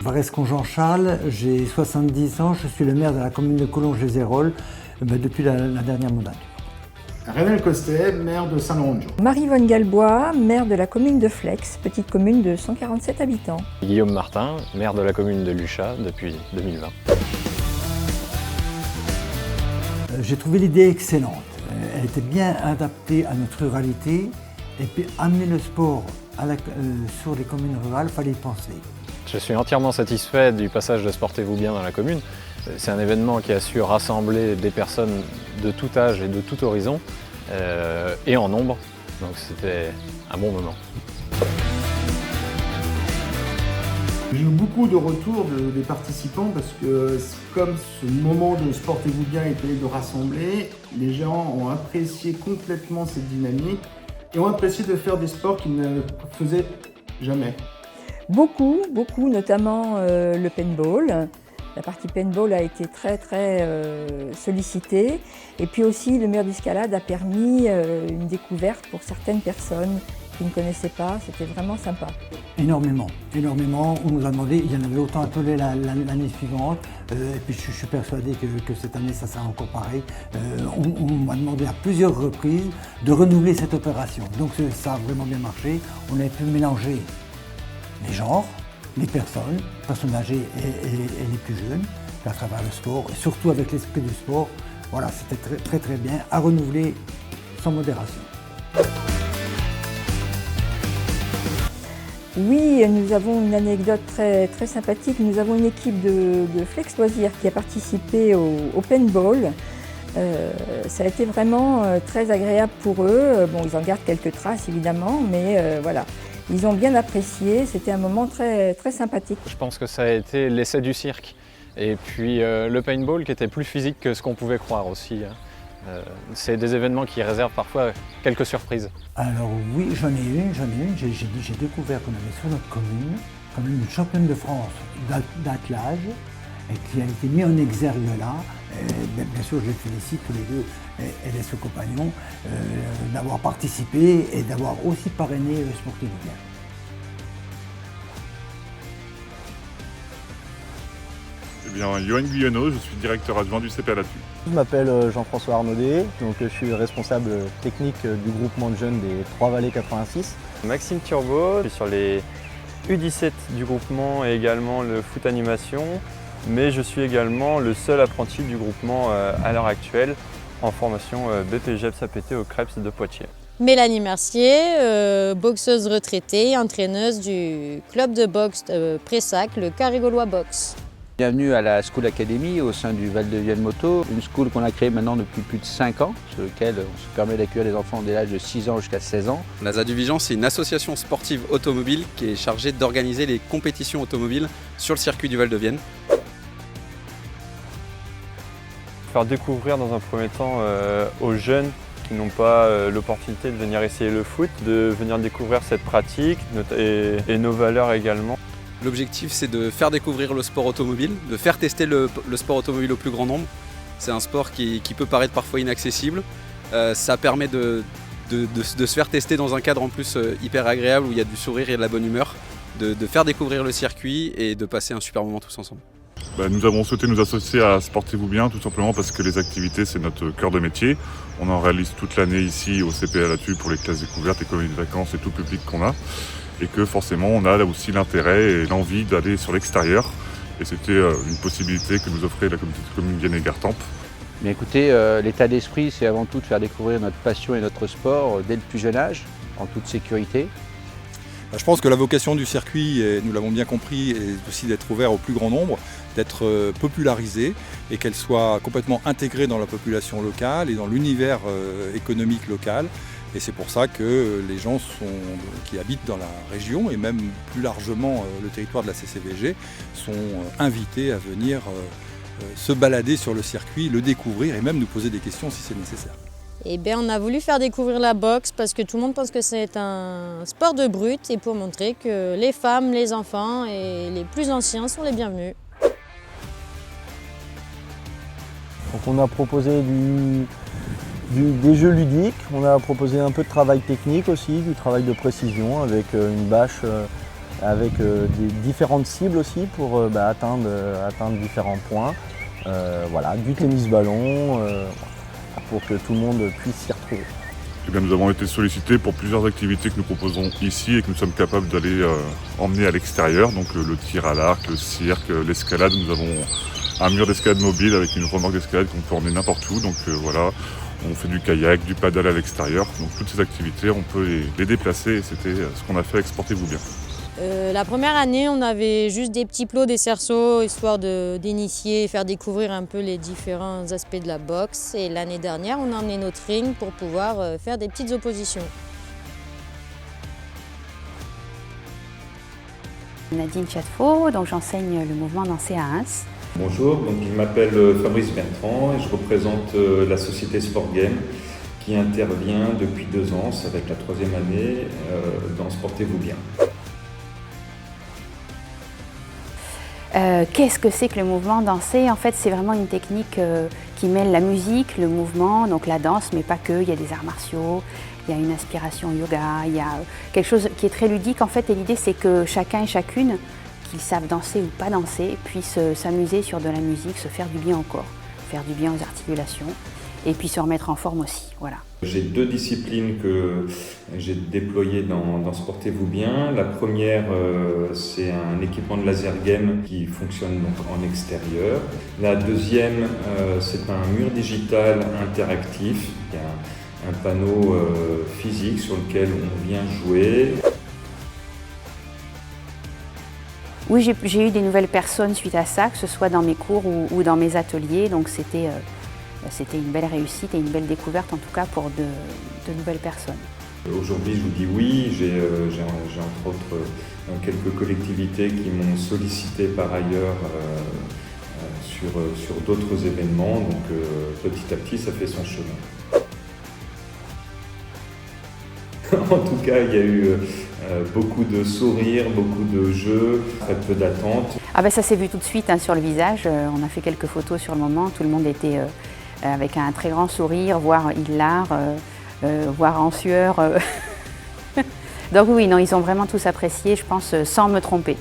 Varescon Jean-Charles, j'ai 70 ans, je suis le maire de la commune de Collonges-les-Hérolles depuis la dernière mandature. Renel Costet, maire de Saint-Laurent-de-Joux. Marie-Vonne Galbois, maire de la commune de Flex, petite commune de 147 habitants. Guillaume Martin, maire de la commune de Luchat depuis 2020. J'ai trouvé l'idée excellente. Elle était bien adaptée à notre ruralité et puis amener le sport sur les communes rurales, il fallait y penser. Je suis entièrement satisfait du passage de Sportez-vous bien dans la commune. C'est un événement qui a su rassembler des personnes de tout âge et de tout horizon et en nombre, donc c'était un bon moment. J'ai eu beaucoup de retours des participants parce que comme ce moment de Sportez-vous bien était de rassembler, les gens ont apprécié complètement cette dynamique et ont apprécié de faire des sports qu'ils ne faisaient jamais. Beaucoup, notamment le paintball. La partie paintball a été très sollicitée. Et puis aussi le mur d'escalade a permis une découverte pour certaines personnes qui ne connaissaient pas. C'était vraiment sympa. Énormément. On nous a demandé, il y en avait autant appelé l'année suivante. Et puis je suis persuadé que cette année, ça sera encore pareil. On m'a demandé à plusieurs reprises de renouveler cette opération. Donc ça a vraiment bien marché. On a pu mélanger les genres, les personnes âgées et les plus jeunes, à travers le sport, et surtout avec l'esprit du sport. Voilà, c'était très bien, à renouveler sans modération. Oui, nous avons une anecdote très sympathique. Nous avons une équipe de Flex Loisirs qui a participé au paintball. Ça a été vraiment très agréable pour eux. Bon, ils en gardent quelques traces évidemment, mais voilà. Ils ont bien apprécié, c'était un moment très sympathique. Je pense que ça a été l'essai du cirque. Et puis le paintball qui était plus physique que ce qu'on pouvait croire aussi. C'est des événements qui réservent parfois quelques surprises. Alors oui, j'en ai une. J'ai découvert qu'on avait sur notre commune quand même une championne de France d'attelage et qui a été mise en exergue là. Bien sûr, je les félicite tous les deux et ses compagnons d'avoir participé et d'avoir aussi parrainé le Sportez-vous bien. Eh bien, Johan Guyonneau, je suis directeur adjoint du CP à la TU. Je m'appelle Jean-François Arnaudet, donc je suis responsable technique du groupement de jeunes des Trois-Vallées 86. Maxime Turbo, je suis sur les U17 du groupement et également le foot animation, mais je suis également le seul apprenti du groupement à l'heure actuelle en formation BPGEPS APT au CREPS de Poitiers. Mélanie Mercier, boxeuse retraitée, entraîneuse du club de boxe Pressac, le Carré Gaulois Boxe. Bienvenue à la School Academy au sein du Val-de-Vienne Moto, une school qu'on a créée maintenant depuis plus de 5 ans, sur laquelle on se permet d'accueillir les enfants dès l'âge de 6 ans jusqu'à 16 ans. La Zaduvision, c'est une association sportive automobile qui est chargée d'organiser les compétitions automobiles sur le circuit du Val-de-Vienne. Faire découvrir dans un premier temps aux jeunes qui n'ont pas l'opportunité de venir essayer le foot, de venir découvrir cette pratique et nos valeurs également. L'objectif, c'est de faire découvrir le sport automobile, de faire tester le sport automobile au plus grand nombre. C'est un sport qui peut paraître parfois inaccessible. Ça permet de se faire tester dans un cadre en plus hyper agréable où il y a du sourire et de la bonne humeur, de faire découvrir le circuit et de passer un super moment tous ensemble. Nous avons souhaité nous associer à Sportez-vous bien, tout simplement parce que les activités, c'est notre cœur de métier. On en réalise toute l'année ici au CP à la TU pour les classes découvertes, les colonies de vacances et tout le public qu'on a. Et que forcément, on a là aussi l'intérêt et l'envie d'aller sur l'extérieur. Et c'était une possibilité que nous offrait la communauté de communes Vienne-et-Gartempe. Mais écoutez, l'état d'esprit, c'est avant tout de faire découvrir notre passion et notre sport dès le plus jeune âge, en toute sécurité. Je pense que la vocation du circuit, et nous l'avons bien compris, est aussi d'être ouvert au plus grand nombre, d'être popularisé et qu'elle soit complètement intégrée dans la population locale et dans l'univers économique local. Et c'est pour ça que les gens qui habitent dans la région et même plus largement le territoire de la CCVG sont invités à venir se balader sur le circuit, le découvrir et même nous poser des questions si c'est nécessaire. Eh bien, on a voulu faire découvrir la boxe parce que tout le monde pense que c'est un sport de brute et pour montrer que les femmes, les enfants et les plus anciens sont les bienvenus. Donc on a proposé des jeux ludiques, on a proposé un peu de travail technique aussi, du travail de précision avec une bâche avec des différentes cibles aussi pour atteindre différents points. Voilà, du tennis-ballon pour que tout le monde puisse s'y retrouver. Eh bien, nous avons été sollicités pour plusieurs activités que nous proposons ici et que nous sommes capables d'aller emmener à l'extérieur. Donc le tir à l'arc, le cirque, l'escalade. Nous avons un mur d'escalade mobile avec une remorque d'escalade qu'on peut emmener n'importe où. Donc voilà, on fait du kayak, du paddle à l'extérieur. Donc toutes ces activités, on peut les déplacer et c'était ce qu'on a fait avec Sportez-vous bien. La première année, on avait juste des petits plots, des cerceaux, histoire d'initier et faire découvrir un peu les différents aspects de la boxe. Et l'année dernière, on a emmené notre ring pour pouvoir faire des petites oppositions. Nadine Chatefaux, donc j'enseigne le mouvement dansé à Reims. Bonjour, donc je m'appelle Fabrice Bertrand et je représente la société Sport Game qui intervient depuis 2 ans, ça va être la 3e année, dans Sportez-vous bien. Qu'est-ce que c'est que le mouvement dansé? En fait, c'est vraiment une technique qui mêle la musique, le mouvement, donc la danse, mais pas que. Il y a des arts martiaux, il y a une inspiration yoga, il y a quelque chose qui est très ludique en fait. Et l'idée, c'est que chacun et chacune, qu'ils savent danser ou pas danser, puissent s'amuser sur de la musique, se faire du bien au corps, faire du bien aux articulations, et puis se remettre en forme aussi. Voilà. J'ai 2 disciplines que j'ai déployées dans Sportez-vous bien. La première, c'est un équipement de laser game qui fonctionne donc en extérieur. La deuxième, c'est un mur digital interactif. Il y a un panneau physique sur lequel on vient jouer. Oui, j'ai eu des nouvelles personnes suite à ça, que ce soit dans mes cours ou dans mes ateliers. Donc c'était une belle réussite et une belle découverte en tout cas pour de nouvelles personnes. Aujourd'hui, je vous dis oui, j'ai entre autres quelques collectivités qui m'ont sollicité par ailleurs sur d'autres événements, donc petit à petit ça fait son chemin. En tout cas, il y a eu beaucoup de sourires, beaucoup de jeux, très peu d'attentes. Ah ben ça s'est vu tout de suite sur le visage, on a fait quelques photos sur le moment, tout le monde était avec un très grand sourire, voire hilar, voire en sueur. Donc oui, non, ils ont vraiment tous apprécié, je pense, sans me tromper.